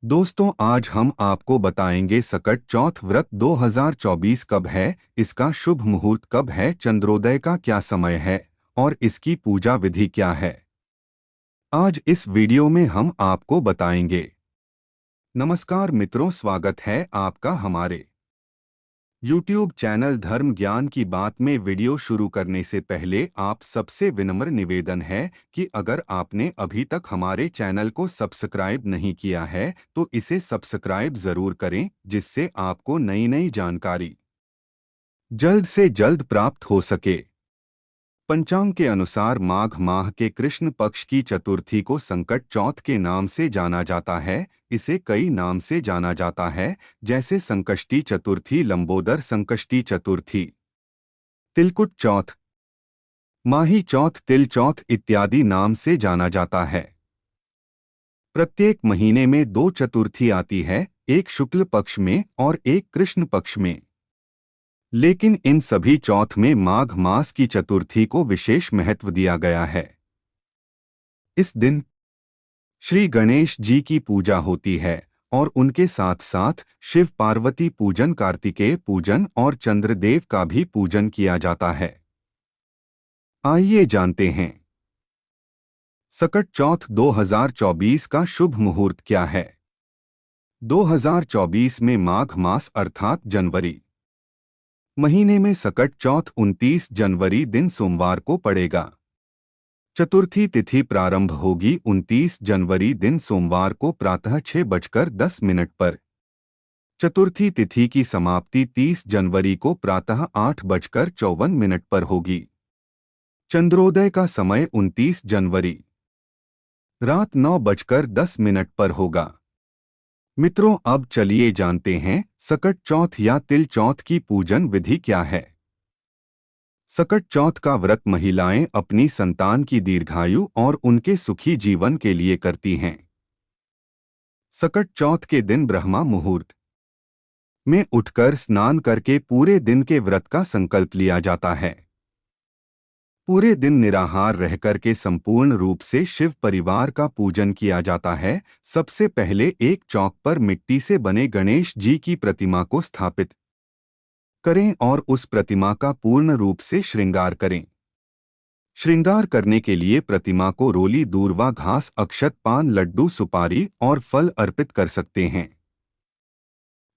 दोस्तों, आज हम आपको बताएंगे सकट चौथ व्रत 2024 कब है, इसका शुभ मुहूर्त कब है, चंद्रोदय का क्या समय है और इसकी पूजा विधि क्या है। आज इस वीडियो में हम आपको बताएंगे। नमस्कार मित्रों, स्वागत है आपका हमारे YouTube चैनल धर्म ज्ञान की बात में। वीडियो शुरू करने से पहले आप सबसे विनम्र निवेदन है कि अगर आपने अभी तक हमारे चैनल को सब्सक्राइब नहीं किया है तो इसे सब्सक्राइब जरूर करें, जिससे आपको नई नई जानकारी जल्द से जल्द प्राप्त हो सके। पंचांग के अनुसार माघ माह के कृष्ण पक्ष की चतुर्थी को संकट चौथ के नाम से जाना जाता है। इसे कई नाम से जाना जाता है, जैसे संकष्टी चतुर्थी, लंबोदर संकष्टी चतुर्थी, तिलकुट चौथ, माही चौथ, तिल चौथ इत्यादि नाम से जाना जाता है। प्रत्येक महीने में दो चतुर्थी आती है, एक शुक्ल पक्ष में और एक कृष्ण पक्ष में। लेकिन इन सभी चौथ में माघ मास की चतुर्थी को विशेष महत्व दिया गया है। इस दिन श्री गणेश जी की पूजा होती है और उनके साथ साथ शिव पार्वती पूजन, कार्तिकेय पूजन और चंद्रदेव का भी पूजन किया जाता है। आइए जानते हैं सकट चौथ 2024 का शुभ मुहूर्त क्या है। 2024 में माघ मास अर्थात जनवरी महीने में सकट चौथ 29 जनवरी दिन सोमवार को पड़ेगा। चतुर्थी तिथि प्रारंभ होगी 29 जनवरी दिन सोमवार को प्रातः 6:10 पर। चतुर्थी तिथि की समाप्ति 30 जनवरी को प्रातः 8:54 पर होगी। चंद्रोदय का समय 29 जनवरी रात 9:10 पर होगा। मित्रों, अब चलिए जानते हैं सकट चौथ या तिल चौथ की पूजन विधि क्या है। सकट चौथ का व्रत महिलाएं अपनी संतान की दीर्घायु और उनके सुखी जीवन के लिए करती हैं। सकट चौथ के दिन ब्रह्मा मुहूर्त में उठकर स्नान करके पूरे दिन के व्रत का संकल्प लिया जाता है। पूरे दिन निराहार रहकर के संपूर्ण रूप से शिव परिवार का पूजन किया जाता है। सबसे पहले एक चौक पर मिट्टी से बने गणेश जी की प्रतिमा को स्थापित करें और उस प्रतिमा का पूर्ण रूप से श्रृंगार करें। श्रृंगार करने के लिए प्रतिमा को रोली, दूर्वा, घास, अक्षत, पान, लड्डू, सुपारी और फल अर्पित कर सकते हैं।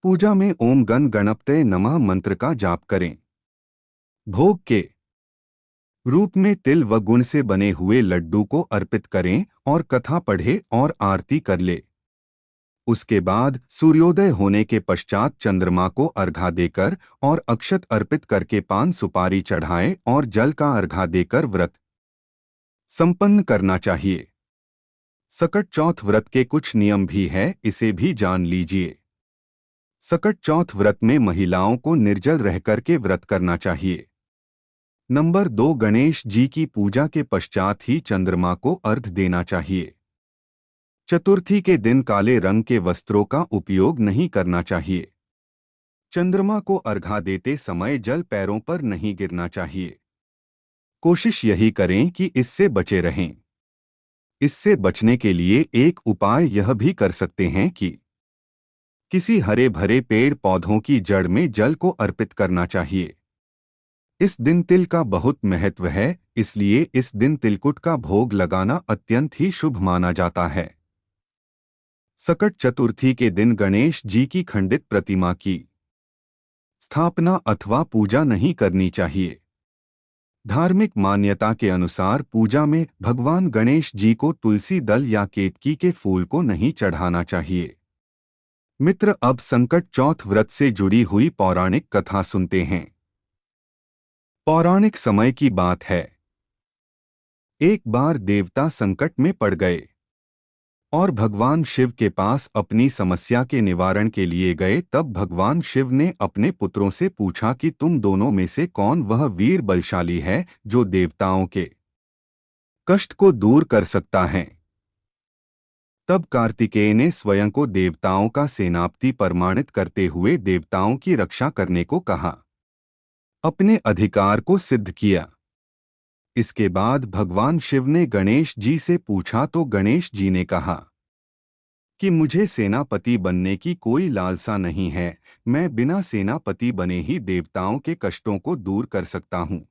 पूजा में ओम गण गणपतये नमः मंत्र का जाप करें। भोग के रूप में तिल व गुण से बने हुए लड्डू को अर्पित करें और कथा पढ़े और आरती कर ले। उसके बाद सूर्योदय होने के पश्चात चंद्रमा को अर्घा देकर और अक्षत अर्पित करके पान सुपारी चढ़ाएं और जल का अर्घा देकर व्रत संपन्न करना चाहिए। सकट चौथ व्रत के कुछ नियम भी है, इसे भी जान लीजिए। सकट चौथ व्रत में महिलाओं को निर्जल रहकर के व्रत करना चाहिए। नंबर 2, गणेश जी की पूजा के पश्चात ही चंद्रमा को अर्घ देना चाहिए। चतुर्थी के दिन काले रंग के वस्त्रों का उपयोग नहीं करना चाहिए। चंद्रमा को अर्घा देते समय जल पैरों पर नहीं गिरना चाहिए। कोशिश यही करें कि इससे बचे रहें। इससे बचने के लिए एक उपाय यह भी कर सकते हैं कि किसी हरे भरे पेड़ पौधों की जड़ में जल को अर्पित करना चाहिए। इस दिन तिल का बहुत महत्व है, इसलिए इस दिन तिलकुट का भोग लगाना अत्यंत ही शुभ माना जाता है। सकट चतुर्थी के दिन गणेश जी की खंडित प्रतिमा की स्थापना अथवा पूजा नहीं करनी चाहिए। धार्मिक मान्यता के अनुसार पूजा में भगवान गणेश जी को तुलसी दल या केतकी के फूल को नहीं चढ़ाना चाहिए। मित्र, अब संकट चौथ व्रत से जुड़ी हुई पौराणिक कथा सुनते हैं। पौराणिक समय की बात है। एक बार देवता संकट में पड़ गए और भगवान शिव के पास अपनी समस्या के निवारण के लिए गए। तब भगवान शिव ने अपने पुत्रों से पूछा कि तुम दोनों में से कौन वह वीर बलशाली है जो देवताओं के कष्ट को दूर कर सकता है। तब कार्तिकेय ने स्वयं को देवताओं का सेनापति प्रमाणित करते हुए देवताओं की रक्षा करने को कहा, अपने अधिकार को सिद्ध किया। इसके बाद भगवान शिव ने गणेश जी से पूछा तो गणेश जी ने कहा, कि मुझे सेनापति बनने की कोई लालसा नहीं है। मैं बिना सेनापति बने ही देवताओं के कष्टों को दूर कर सकता हूँ।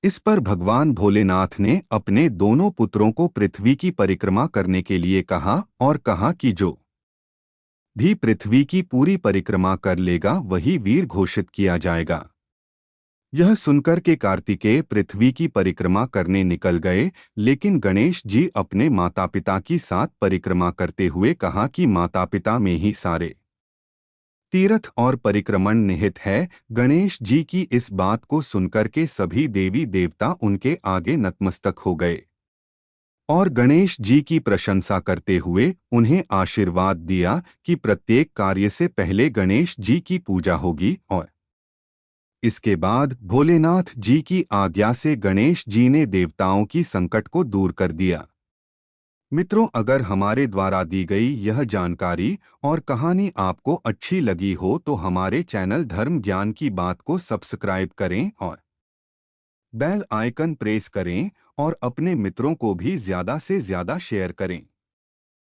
इस पर भगवान भोलेनाथ ने अपने दोनों पुत्रों को पृथ्वी की परिक्रमा करने के लिए कहा और कहा कि जो भी पृथ्वी की पूरी परिक्रमा कर लेगा वही वीर घोषित किया जाएगा। यह सुनकर के कार्तिकेय पृथ्वी की परिक्रमा करने निकल गए, लेकिन गणेश जी अपने माता पिता की साथ परिक्रमा करते हुए कहा कि माता पिता में ही सारे तीर्थ और परिक्रमण निहित है। गणेश जी की इस बात को सुनकर के सभी देवी देवता उनके आगे नतमस्तक हो गए और गणेश जी की प्रशंसा करते हुए उन्हें आशीर्वाद दिया कि प्रत्येक कार्य से पहले गणेश जी की पूजा होगी और इसके बाद भोलेनाथ जी की आज्ञा से गणेश जी ने देवताओं की संकट को दूर कर दिया। मित्रों, अगर हमारे द्वारा दी गई यह जानकारी और कहानी आपको अच्छी लगी हो तो हमारे चैनल धर्म ज्ञान की बात को सब्सक्राइब करें और बेल आइकन प्रेस करें और अपने मित्रों को भी ज़्यादा से ज़्यादा शेयर करें।